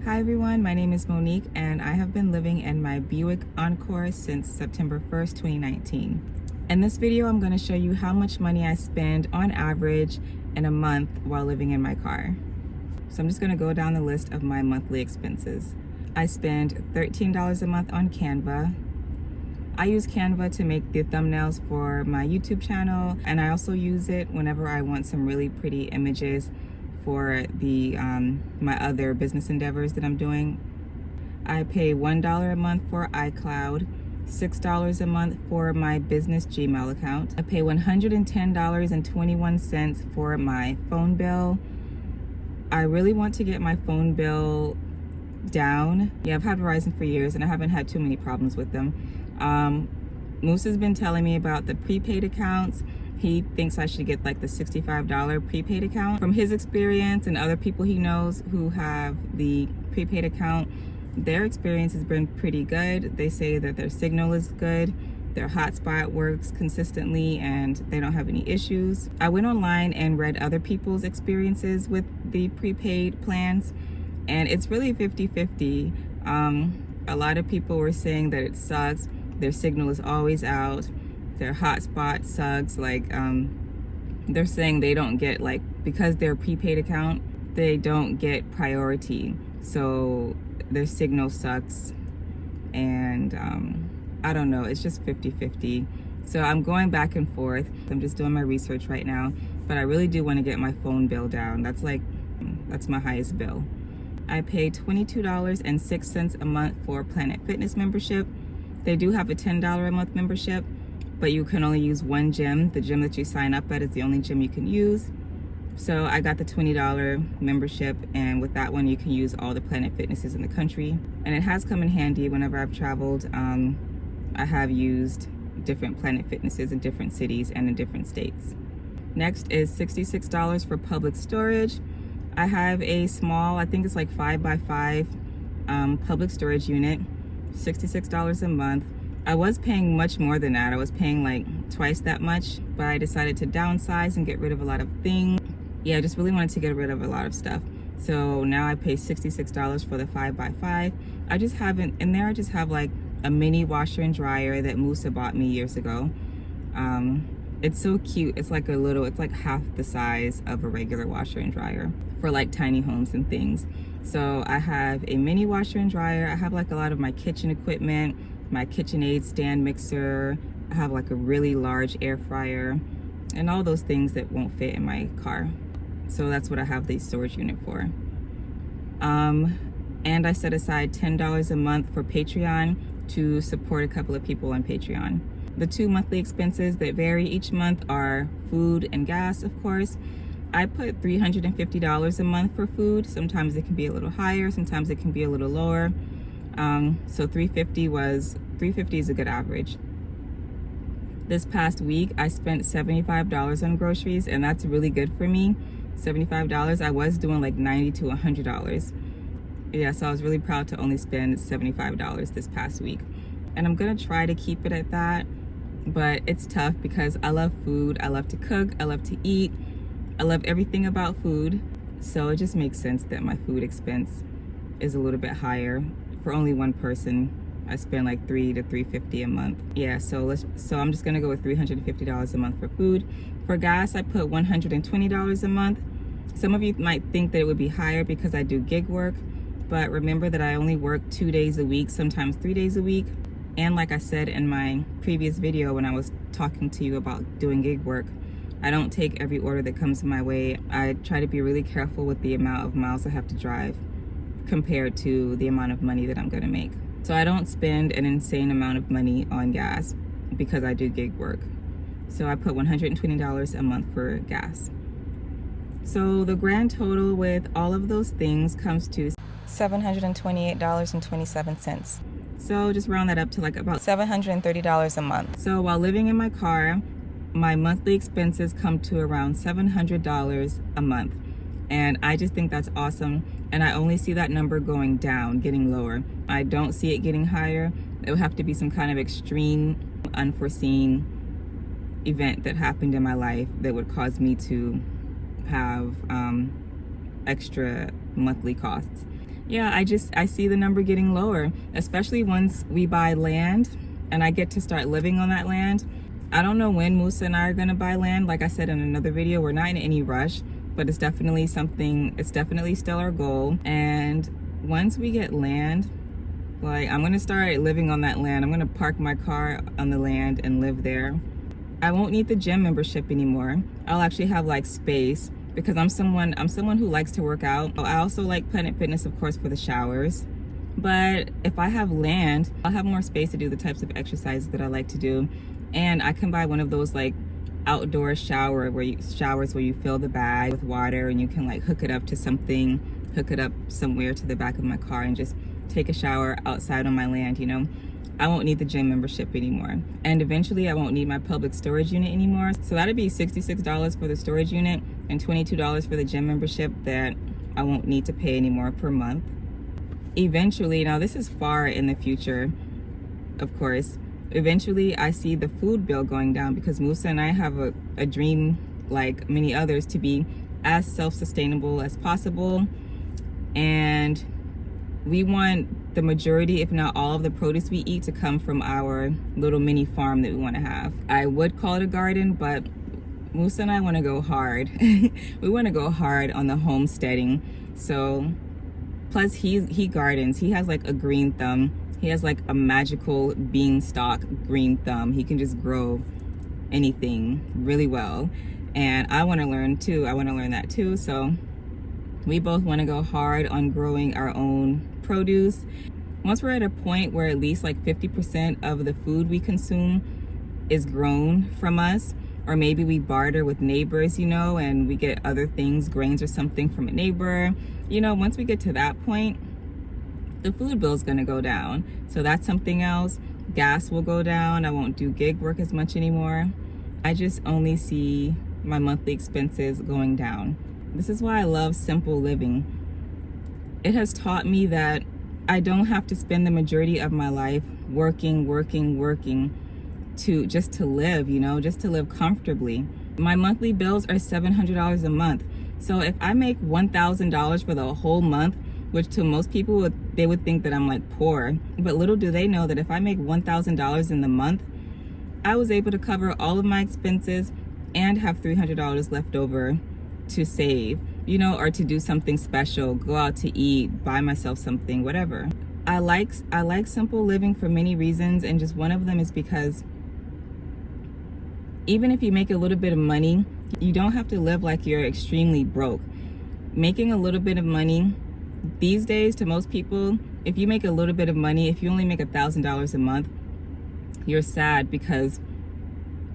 Hi everyone, my name is Monique and I have been living in my Buick Encore since September 1st, 2019. In this video, I'm going to show you how much money I spend on average in a month while living in my car. So I'm just going to go down the list of my monthly expenses. I spend $13 a month on Canva. I use Canva to make the thumbnails for my YouTube channel, and I also use it whenever I want some really pretty images for the my other business endeavors that I'm doing. I pay $1 a month for iCloud, $6 a month for my business Gmail account. I pay $110.21 for my phone bill. I really want to get my phone bill down. Yeah, I've had Verizon for years and I haven't had too many problems with them. Moosa's been telling me about the prepaid accounts. He thinks I should get like the $65 prepaid account. From his experience and other people he knows who have the prepaid account, their experience has been pretty good. They say that their signal is good, their hotspot works consistently, and they don't have any issues. I went online and read other people's experiences with the prepaid plans, and it's really 50-50. A lot of people were saying that it sucks. Their signal is always out. Their hotspot sucks. Like they're saying they don't get, like, because they're a prepaid account, they don't get priority, so their signal sucks. And I don't know, it's just 50-50. So I'm going back and forth. I'm just doing my research right now, but I really do want to get my phone bill down. That's my highest bill. I pay $22.06 a month for Planet Fitness membership. They do have a $10 a month membership, but you can only use one gym. The gym that you sign up at is the only gym you can use. So I got the $20 membership, and with that one you can use all the Planet Fitnesses in the country. And it has come in handy whenever I've traveled. I have used different Planet Fitnesses in different cities and in different states. Next is $66 for public storage. I have a small, I think it's like 5x5 public storage unit, $66 a month. I was paying much more than that. I was paying like twice that much, but I decided to downsize and get rid of a lot of things. Yeah, I just really wanted to get rid of a lot of stuff. So now I pay $66 for the 5x5. I just haven't, in there I just have like a mini washer and dryer that Moosa bought me years ago. It's so cute. It's like it's like half the size of a regular washer and dryer for like tiny homes and things. So I have a mini washer and dryer. I have like a lot of my kitchen equipment, my KitchenAid stand mixer. I have like a really large air fryer and all those things that won't fit in my car. So that's what I have the storage unit for. And I set aside $10 a month for Patreon to support a couple of people on Patreon. The two monthly expenses that vary each month are food and gas, of course. I put $350 a month for food. Sometimes it can be a little higher, sometimes it can be a little lower. So $350 is a good average. This past week, I spent $75 on groceries, and that's really good for me. $75. I was doing like $90 to $100. Yeah, so I was really proud to only spend $75 this past week. And I'm gonna try to keep it at that, but it's tough because I love food. I love to cook, I love to eat. I love everything about food. So it just makes sense that my food expense is a little bit higher. For only one person, I spend like $300 to $350 a month. Yeah, so I'm just gonna go with $350 a month for food. For gas, I put $120 a month. Some of you might think that it would be higher because I do gig work, but remember that I only work 2 days a week, sometimes 3 days a week. And like I said in my previous video when I was talking to you about doing gig work, I don't take every order that comes my way. I try to be really careful with the amount of miles I have to drive compared to the amount of money that I'm gonna make. So I don't spend an insane amount of money on gas because I do gig work. So I put $120 a month for gas. So the grand total with all of those things comes to $728.27. So just round that up to like about $730 a month. So while living in my car, my monthly expenses come to around $700 a month. And I just think that's awesome. And I only see that number going down, getting lower. I don't see it getting higher. It would have to be some kind of extreme, unforeseen event that happened in my life that would cause me to have extra monthly costs. yeah, I see the number getting lower, especially once we buy land and I get to start living on that land. I don't know when Moosa and I are gonna buy land. Like I said in another video, we're not in any rush, but it's definitely still our goal. And once we get land, like, I'm gonna start living on that land. I'm gonna park my car on the land and live there. I won't need the gym membership anymore. I'll actually have like space because I'm someone who likes to work out. I also like Planet Fitness, of course, for the showers. But if I have land, I'll have more space to do the types of exercises that I like to do. And I can buy one of those like outdoor showers where you fill the bag with water and you can like hook it up somewhere to the back of my car and just take a shower outside on my land, you know. I won't need the gym membership anymore. And eventually I won't need my public storage unit anymore. So that'd be $66 for the storage unit and $22 for the gym membership that I won't need to pay anymore per month. Eventually, now this is far in the future, of course, eventually I see the food bill going down because Moosa and I have a dream, like many others, to be as self-sustainable as possible. And we want the majority, if not all, of the produce we eat to come from our little mini farm that we want to have. I would call it a garden, but Moosa and I want to go hard. We want to go hard on the homesteading. So, plus he gardens. He has like a green thumb. He has like a magical beanstalk green thumb. He can just grow anything really well. And I want to learn too. I want to learn that too. So we both want to go hard on growing our own produce. Once we're at a point where at least like 50% of the food we consume is grown from us, or maybe we barter with neighbors, you know, and we get other things, grains or something from a neighbor, you know, once we get to that point, the food bill is going to go down. So that's something else. Gas will go down. I won't do gig work as much anymore. I just only see my monthly expenses going down. This is why I love simple living. It has taught me that I don't have to spend the majority of my life working to live, you know, just to live comfortably. My monthly bills are $700 a month. So if I make $1,000 for the whole month, which to most people they would think that I'm like poor, but little do they know that if I make $1,000 in the month, I was able to cover all of my expenses and have $300 left over to save, you know, or to do something special, go out to eat, buy myself something, whatever. I like simple living for many reasons, and just one of them is because even if you make a little bit of money, you don't have to live like you're extremely broke. Making a little bit of money these days, to most people, if you make a little bit of money, if you only make $1,000 a month, you're sad because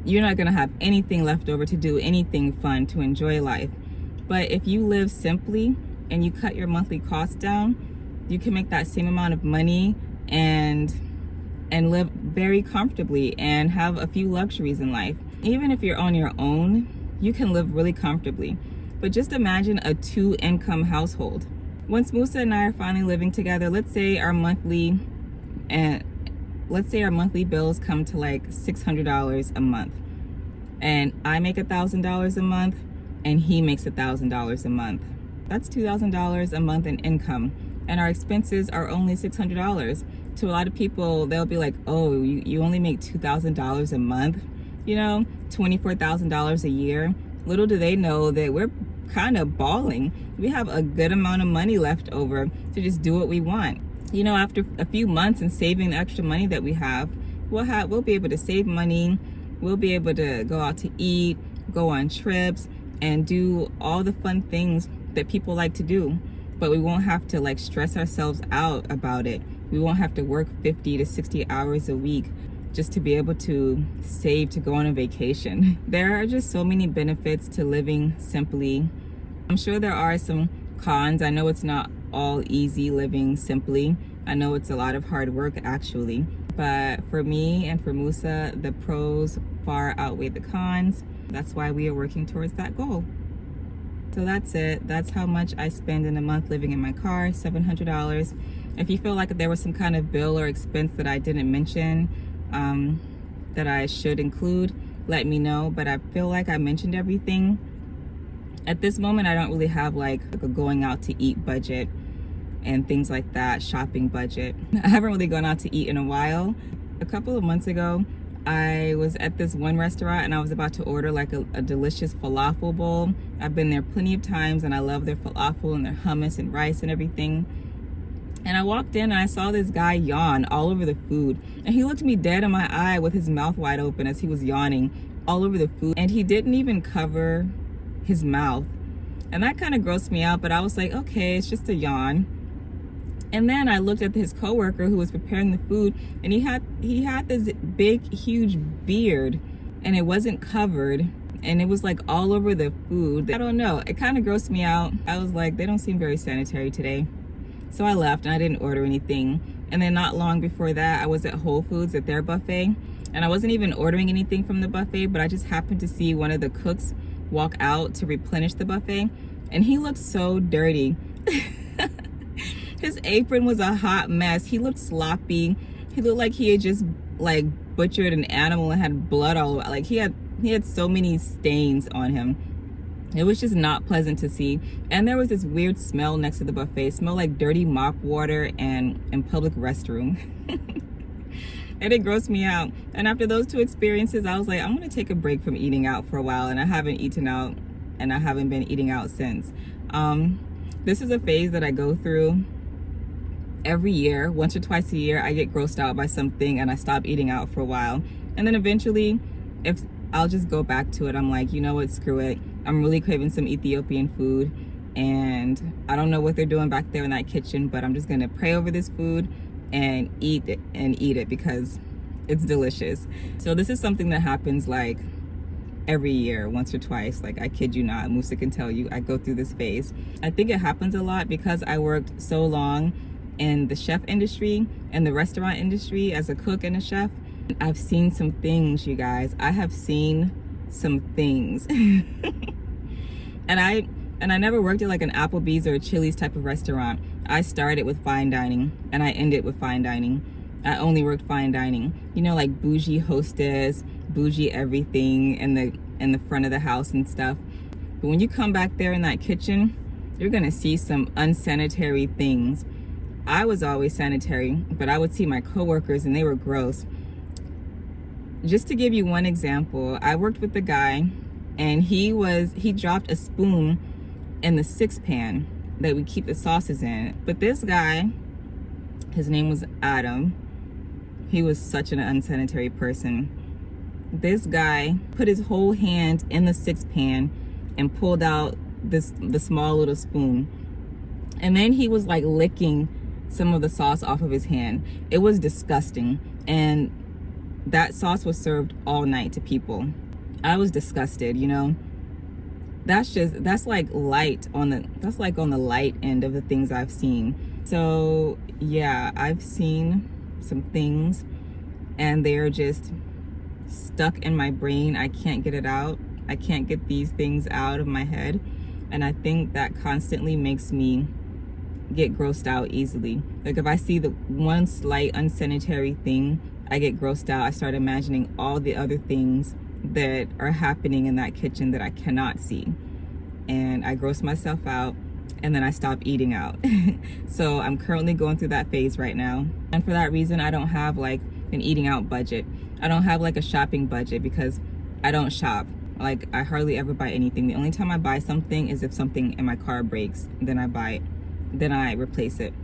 you're not gonna have anything left over to do anything fun, to enjoy life. But if you live simply and you cut your monthly costs down, you can make that same amount of money and live very comfortably and have a few luxuries in life. Even if you're on your own, you can live really comfortably. But just imagine a 2-income household. Once Moosa and I are finally living together, let's say our monthly bills come to like $600 a month, and I make $1,000 a month and he makes $1,000 a month. That's $2,000 a month in income, and our expenses are only $600. To a lot of people, they'll be like, oh, you only make $2,000 a month, you know, $24,000 a year. Little do they know that we're kind of balling. We have a good amount of money left over to just do what we want. You know, after a few months and saving the extra money that we have, we'll be able to save money. We'll be able to go out to eat, go on trips, and do all the fun things that people like to do. But we won't have to like stress ourselves out about it. We won't have to work 50 to 60 hours a week just to be able to save to go on a vacation. There are just so many benefits to living simply. I'm sure there are some cons. I know it's not all easy living simply. I know it's a lot of hard work actually. But for me and for Moosa, the pros far outweigh the cons. That's why we are working towards that goal. So that's it. That's how much I spend in a month living in my car, $700. If you feel like there was some kind of bill or expense that I didn't mention, that I should include, let me know. But I feel like I mentioned everything. At this moment, I don't really have like a going out to eat budget. and things like that, shopping budget. I haven't really gone out to eat in a while. A couple of months ago, I was at this one restaurant and I was about to order like a delicious falafel bowl. I've been there plenty of times and I love their falafel and their hummus and rice and everything. And I walked in and I saw this guy yawn all over the food. And he looked me dead in my eye with his mouth wide open as he was yawning all over the food. And he didn't even cover his mouth. And that kind of grossed me out, but I was like, okay, it's just a yawn. And then I looked at his coworker who was preparing the food, and he had this big, huge beard, and it wasn't covered, and it was like all over the food. I don't know, it kind of grossed me out. I was like, they don't seem very sanitary today. So I left and I didn't order anything. And then not long before that, I was at Whole Foods at their buffet, and I wasn't even ordering anything from the buffet, but I just happened to see one of the cooks walk out to replenish the buffet, and he looked so dirty. His apron was a hot mess. He looked sloppy. He looked like he had just like butchered an animal and had blood all over. Like he had so many stains on him. It was just not pleasant to see. And there was this weird smell next to the buffet. It smelled like dirty mop water and public restroom. And it grossed me out. And after those two experiences, I was like, I'm gonna take a break from eating out for a while. And I haven't eaten out, and I haven't been eating out since. This is a phase that I go through every year. Once or twice a year, I get grossed out by something and I stop eating out for a while. And then eventually, if I'll just go back to it. I'm like, you know what, screw it. I'm really craving some Ethiopian food, and I don't know what they're doing back there in that kitchen, but I'm just gonna pray over this food and eat it because it's delicious. So this is something that happens like every year, once or twice. Like, I kid you not, Moosa can tell you, I go through this phase. I think it happens a lot because I worked so long in the chef industry and the restaurant industry as a cook and a chef. I've seen some things, you guys. I have seen some things. and I never worked at like an Applebee's or a Chili's type of restaurant. I started with fine dining and I ended with fine dining. I only worked fine dining. You know, like bougie hostess, bougie everything in the front of the house and stuff. But when you come back there in that kitchen, you're gonna see some unsanitary things. I was always sanitary, but I would see my coworkers and they were gross. Just to give you one example, I worked with a guy and he dropped a spoon in the 6-pan that we keep the sauces in. But this guy, his name was Adam. He was such an unsanitary person. This guy put his whole hand in the 6-pan and pulled out the small little spoon. And then he was like licking some of the sauce off of his hand. It was disgusting. And that sauce was served all night to people. I was disgusted, you know. That's like on the light end of the things I've seen. So yeah, I've seen some things and they're just stuck in my brain. I can't get it out. I can't get these things out of my head. And I think that constantly makes me get grossed out easily. Like if I see the one slight unsanitary thing, I get grossed out. I start imagining all the other things that are happening in that kitchen that I cannot see. And I gross myself out and then I stop eating out. So I'm currently going through that phase right now. And for that reason, I don't have like an eating out budget. I don't have like a shopping budget because I don't shop. Like I hardly ever buy anything. The only time I buy something is if something in my car breaks, then I buy it, then I replace it.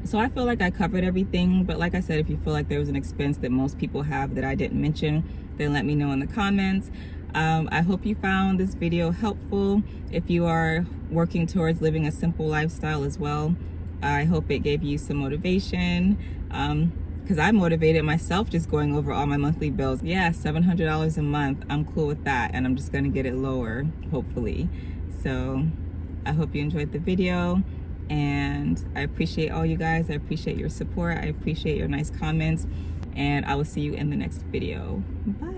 So I feel like I covered everything, but like I said, if you feel like there was an expense that most people have that I didn't mention, then let me know in the comments. I hope you found this video helpful. If you are working towards living a simple lifestyle as well, I hope it gave you some motivation, because I motivated myself just going over all my monthly bills. Yeah, $700 a month, I'm cool with that, and I'm just gonna get it lower, hopefully. So I hope you enjoyed the video. And I appreciate all you guys. I appreciate your support. I appreciate your nice comments. And I will see you in the next video. Bye.